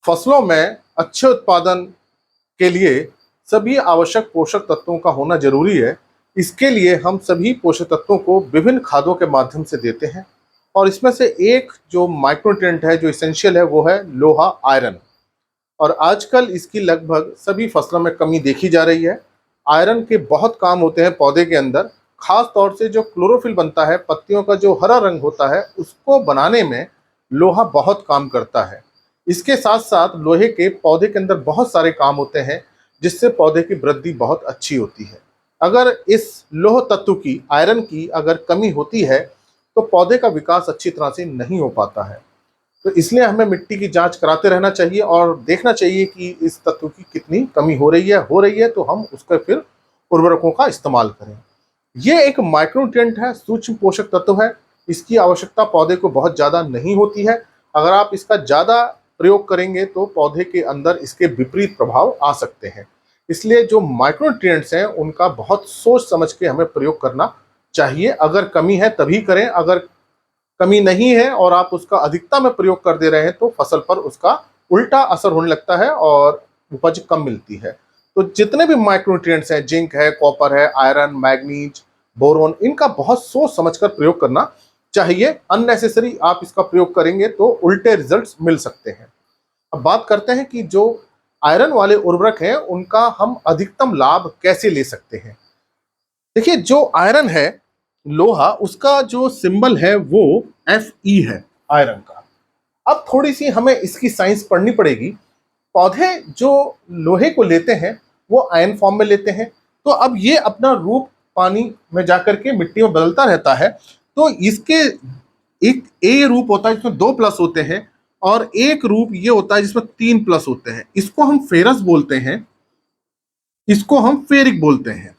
फसलों में अच्छे उत्पादन के लिए सभी आवश्यक पोषक तत्वों का होना जरूरी है। इसके लिए हम सभी पोषक तत्वों को विभिन्न खादों के माध्यम से देते हैं और इसमें से एक जो माइक्रोन्यूट्रिएंट है, जो इसेंशियल है, वो है लोहा, आयरन। और आजकल इसकी लगभग सभी फसलों में कमी देखी जा रही है। आयरन के बहुत काम होते हैं पौधे के अंदर, खास तौर से जो क्लोरोफिल बनता है, पत्तियों का जो हरा रंग होता है, उसको बनाने में लोहा बहुत काम करता है। इसके साथ साथ लोहे के पौधे के अंदर बहुत सारे काम होते हैं, जिससे पौधे की वृद्धि बहुत अच्छी होती है। अगर इस लोह तत्व की, आयरन की अगर कमी होती है तो पौधे का विकास अच्छी तरह से नहीं हो पाता है। तो इसलिए हमें मिट्टी की जांच कराते रहना चाहिए और देखना चाहिए कि इस तत्व की कितनी कमी हो रही है तो हम उसका फिर उर्वरकों का इस्तेमाल करें। ये एक माइक्रोन्यूट्रिएंट है, सूक्ष्म पोषक तत्व है। इसकी आवश्यकता पौधे को बहुत ज़्यादा नहीं होती है। अगर आप इसका ज़्यादा प्रयोग करेंगे तो पौधे के अंदर इसके विपरीत प्रभाव आ सकते हैं। इसलिए जो माइक्रोन्यूट्रिएंट्स हैं उनका बहुत सोच समझ के हमें प्रयोग करना चाहिए। अगर कमी है तभी करें, अगर कमी नहीं है और आप उसका अधिकता में प्रयोग कर दे रहे हैं तो फसल पर उसका उल्टा असर होने लगता है और उपज कम मिलती है। तो जितने भी माइक्रोन्यूट्रिएंट्स हैं, जिंक है, कॉपर है, आयरन, मैग्नीज, बोरोन, इनका बहुत सोच समझकर प्रयोग करना चाहिए। अननेसेसरी आप इसका प्रयोग करेंगे तो उल्टे रिजल्ट्स मिल सकते हैं। अब बात करते हैं कि जो आयरन वाले उर्वरक हैं उनका हम अधिकतम लाभ कैसे ले सकते हैं। देखिए, जो आयरन है, लोहा, उसका जो सिंबल है वो Fe है, आयरन का। अब थोड़ी सी हमें इसकी साइंस पढ़नी पड़ेगी। पौधे जो लोहे को लेते हैं वो आयन फॉर्म में लेते हैं, तो अब ये अपना रूप पानी में जाकर के मिट्टी में बदलता रहता है। तो इसके एक ए रूप होता है जिसमें 2 प्लस होते हैं और एक रूप ये होता है जिसमें 3 प्लस होते हैं। इसको हम फेरस बोलते हैं, इसको हम फेरिक बोलते हैं।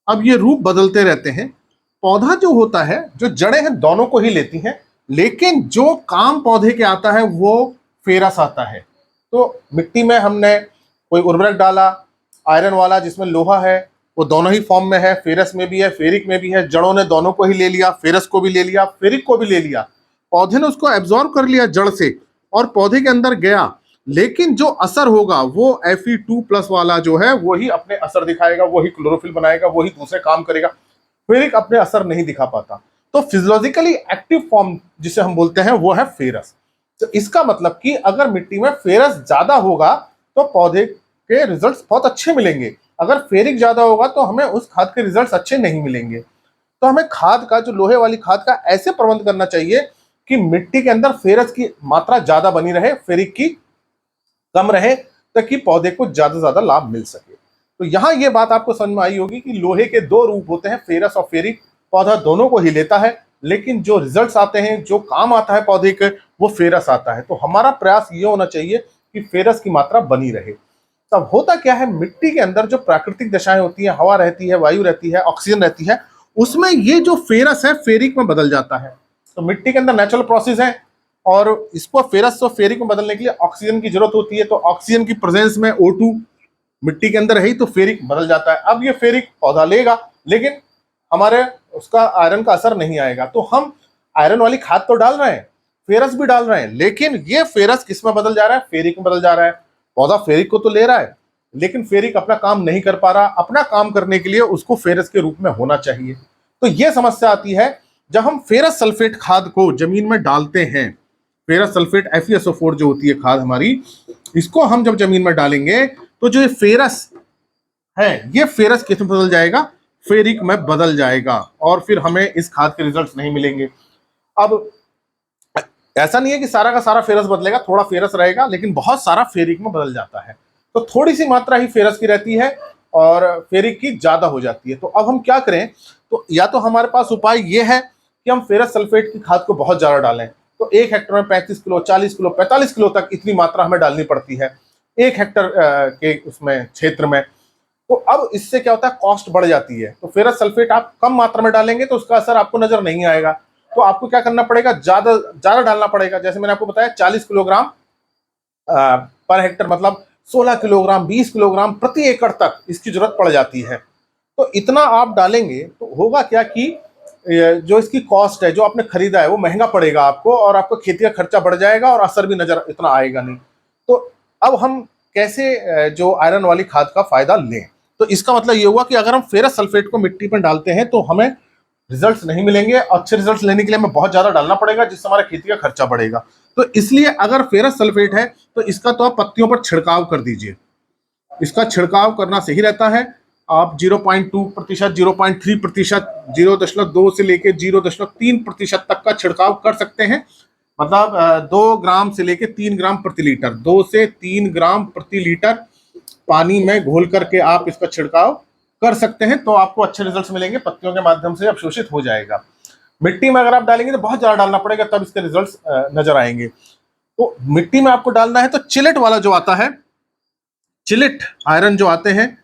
अब ये रूप बदलते रहते हैं। पौधा जो होता है, जो जड़ें हैं, दोनों को ही लेती हैं, लेकिन जो काम पौधे के आता है वो फेरस आता है। तो मिट्टी में हमने कोई उर्वरक डाला आयरन वाला जिसमें लोहा है, वो दोनों ही फॉर्म में है, फेरस में भी है, फेरिक में भी है। जड़ों ने दोनों को ही ले लिया, फेरस को भी ले लिया, फेरिक को भी ले लिया। पौधे ने उसको एब्जॉर्ब कर लिया जड़ से और पौधे के अंदर गया, लेकिन जो असर होगा वो Fe2+ वाला जो है वही अपने असर दिखाएगा, वही क्लोरोफिल बनाएगा, वही दूसरे काम करेगा। फेरिक अपने असर नहीं दिखा पाता। तो फिजियोलॉजिकली एक्टिव फॉर्म जिसे हम बोलते हैं वो है फेरस। तो इसका मतलब कि अगर मिट्टी में फेरस ज्यादा होगा तो पौधे के रिजल्ट्स बहुत अच्छे मिलेंगे, अगर फेरिक ज्यादा होगा तो हमें उस खाद के रिजल्ट्स अच्छे नहीं मिलेंगे। तो हमें खाद का, जो लोहे वाली खाद का, ऐसे प्रबंध करना चाहिए कि मिट्टी के अंदर फेरस की मात्रा ज्यादा बनी रहे, फेरिक की कम रहे, ताकि पौधे को ज्यादा से ज्यादा लाभ मिल सके। तो यहाँ ये बात आपको समझ में आई होगी कि लोहे के 2 रूप होते हैं, फेरस और फेरिक। पौधा दोनों को ही लेता है, लेकिन जो रिजल्ट्स आते हैं, जो काम आता है पौधे के, वो फेरस आता है। तो हमारा प्रयास ये होना चाहिए कि फेरस की मात्रा बनी रहे। तब होता क्या है, मिट्टी के अंदर जो प्राकृतिक दशाएं होती हैं, हवा रहती है, वायु रहती है, ऑक्सीजन रहती है, उसमें ये जो फेरस है फेरिक में बदल जाता है। तो मिट्टी के अंदर नेचुरल प्रोसेस है और इसको फेरस से फेरिक में बदलने के लिए ऑक्सीजन की जरूरत होती है। तो ऑक्सीजन की प्रेजेंस में O2 मिट्टी के अंदर है ही, तो फेरिक बदल जाता है। अब ये फेरिक पौधा लेगा, लेकिन हमारे उसका आयरन का असर नहीं आएगा। तो हम आयरन वाली खाद तो डाल रहे हैं, फेरस भी डाल रहे हैं, लेकिन ये फेरस किस में बदल जा रहा है, फेरिक में बदल जा रहा है। पौधा फेरिक को तो ले रहा है, लेकिन फेरिक अपना काम नहीं कर पा रहा। अपना काम करने के लिए उसको फेरस के रूप में होना चाहिए। तो ये समस्या आती है जब हम फेरस सल्फेट खाद को जमीन में डालते हैं। फेरस सल्फेट FeSO4 जो होती है खाद हमारी, इसको हम जब जमीन में डालेंगे तो जो ये फेरस है, ये फेरस किस में बदल जाएगा, फेरिक में बदल जाएगा, और फिर हमें इस खाद के रिजल्ट्स नहीं मिलेंगे। अब ऐसा नहीं है कि सारा का सारा फेरस बदलेगा, थोड़ा फेरस रहेगा, लेकिन बहुत सारा फेरिक में बदल जाता है। तो थोड़ी सी मात्रा ही फेरस की रहती है और फेरिक की ज्यादा हो जाती है। तो अब हम क्या करें, तो या तो हमारे पास उपाय ये है कि हम फेरस सल्फेट की खाद को बहुत ज्यादा डालें। तो 1 हेक्टर में 35 किलो, 40 किलो, 45 किलो तक इतनी मात्रा हमें डालनी पड़ती है 1 हेक्टर के उसमें क्षेत्र में। तो अब इससे क्या होता है, कॉस्ट बढ़ जाती है। तो फेरस सल्फेट आप कम मात्रा में डालेंगे तो उसका असर आपको नजर नहीं आएगा। तो आपको क्या करना पड़ेगा, ज्यादा ज्यादा डालना पड़ेगा। जैसे मैंने आपको बताया 40 किलोग्राम पर हेक्टर, मतलब 16 किलोग्राम, 20 किलोग्राम प्रति एकड़ तक इसकी जरूरत पड़ जाती है। तो इतना आप डालेंगे तो होगा क्या कि जो इसकी कॉस्ट है, जो आपने खरीदा है, वो महंगा पड़ेगा आपको, और आपका खेती का खर्चा बढ़ जाएगा और असर भी नजर इतना आएगा नहीं। तो अब हम कैसे जो आयरन वाली खाद का फायदा लें? तो इसका मतलब ये हुआ कि अगर हम फेरस सल्फेट को मिट्टी में डालते हैं तो हमें रिजल्ट्स नहीं मिलेंगे। अच्छे रिजल्ट्स लेने के लिए हमें बहुत ज्यादा डालना पड़ेगा, जिससे हमारा खेती का खर्चा बढ़ेगा। तो इसलिए अगर फेरस सल्फेट है तो इसका तो आप पत्तियों पर छिड़काव कर दीजिए। इसका छिड़काव करना सही रहता है। आप 0.2%, 0.3%, 0.2 से लेके 0.3% तक का छिड़काव कर सकते हैं। मतलब 2 ग्राम से लेके 3 ग्राम प्रति लीटर, 2 से 3 ग्राम प्रति लीटर पानी में घोल करके आप इसका छिड़काव कर सकते हैं, तो आपको अच्छे रिजल्ट्स मिलेंगे। पत्तियों के माध्यम से अवशोषित हो जाएगा। मिट्टी में अगर आप डालेंगे तो बहुत ज्यादा डालना पड़ेगा, तब इसके रिजल्ट्स नजर आएंगे। तो मिट्टी में आपको डालना है तो चिलेट वाला जो आता है, चिलेट आयरन जो आते हैं,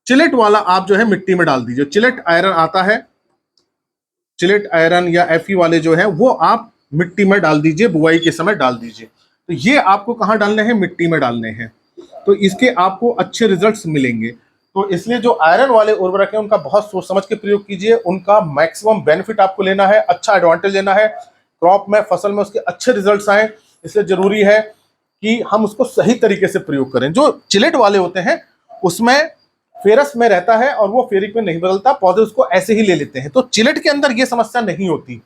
चिलेट वाला आप जो है मिट्टी में डाल दीजिए। चिलेट आयरन आता है, चिलेट आयरन या एफई वाले जो है वो आप मिट्टी में डाल दीजिए, बुआई के समय डाल दीजिए। तो ये आपको कहाँ डालने हैं? मिट्टी में डालने हैं। तो इसके आपको अच्छे रिजल्ट्स मिलेंगे। तो इसलिए जो आयरन वाले उर्वरक हैं उनका बहुत सोच समझ के प्रयोग कीजिए। उनका मैक्सिमम बेनिफिट आपको लेना है, अच्छा एडवांटेज लेना है, क्रॉप में, फसल में उसके अच्छे रिजल्ट्स आए। इसलिए जरूरी है कि हम उसको सही तरीके से प्रयोग करें। जो चिलेट वाले होते हैं उसमें फेरस में रहता है और वो फेरिक में नहीं बदलता, पौधे उसको ऐसे ही ले लेते हैं। तो चिलेट के अंदर ये समस्या नहीं होती।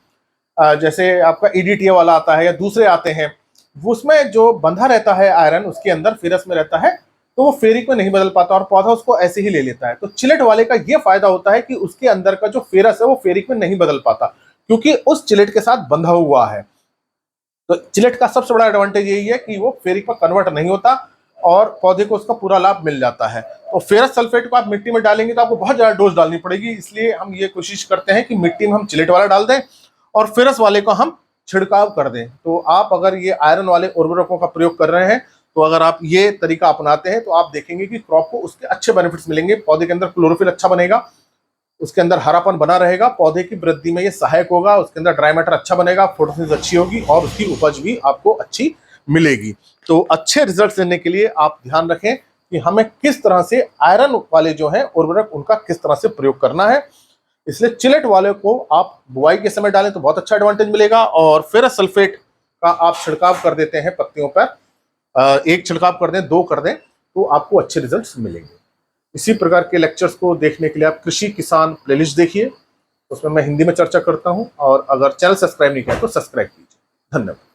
जैसे आपका ईडीटीए वाला आता है या दूसरे आते हैं, वो उसमें जो बंधा रहता है आयरन उसके अंदर फेरस में रहता है, तो वो फेरिक में नहीं बदल पाता और पौधा उसको ऐसे ही ले लेता है। तो चिलेट वाले का ये फायदा होता है कि उसके अंदर का जो फेरस है वो फेरिक में नहीं बदल पाता, क्योंकि उस चिलेट के साथ बंधा हुआ है। तो चिलेट का सबसे बड़ा एडवांटेज यही है कि वो फेरिक में कन्वर्ट नहीं होता और पौधे को उसका पूरा लाभ मिल जाता है। तो फेरस सल्फेट को आप मिट्टी में डालेंगे तो आपको बहुत ज्यादा डोज डालनी पड़ेगी। इसलिए हम ये कोशिश करते हैं कि मिट्टी में हम चिलेट वाला डाल दें और फेरस वाले को हम छिड़काव कर दें। तो आप अगर ये आयरन वाले उर्वरकों का प्रयोग कर रहे हैं, तो अगर आप ये तरीका अपनाते हैं तो आप देखेंगे कि क्रॉप को उसके अच्छे बेनिफिट्स मिलेंगे। पौधे के अंदर क्लोरोफिल अच्छा बनेगा, उसके अंदर हरापन बना रहेगा, पौधे की वृद्धि में ये सहायक होगा, उसके अंदर ड्राई मैटर अच्छा बनेगा, फोटोसिंथेसिस अच्छी होगी और उसकी उपज भी आपको अच्छी मिलेगी। तो अच्छे रिजल्ट्स लेने के लिए आप ध्यान रखें कि हमें किस तरह से आयरन वाले जो हैं उर्वरक उनका किस तरह से प्रयोग करना है। इसलिए चिलेट वाले को आप बुआई के समय डालें तो बहुत अच्छा एडवांटेज मिलेगा, और फेरस सल्फेट का आप छिड़काव कर देते हैं पत्तियों पर, एक छिड़काव कर दें, 2 कर दें, तो आपको अच्छे रिजल्ट्स मिलेंगे। इसी प्रकार के लेक्चर्स को देखने के लिए आप कृषि किसान प्लेलिस्ट देखिए, उसमें मैं हिंदी में चर्चा करता हूं। और अगर चैनल सब्सक्राइब नहीं किया तो सब्सक्राइब कीजिए। धन्यवाद।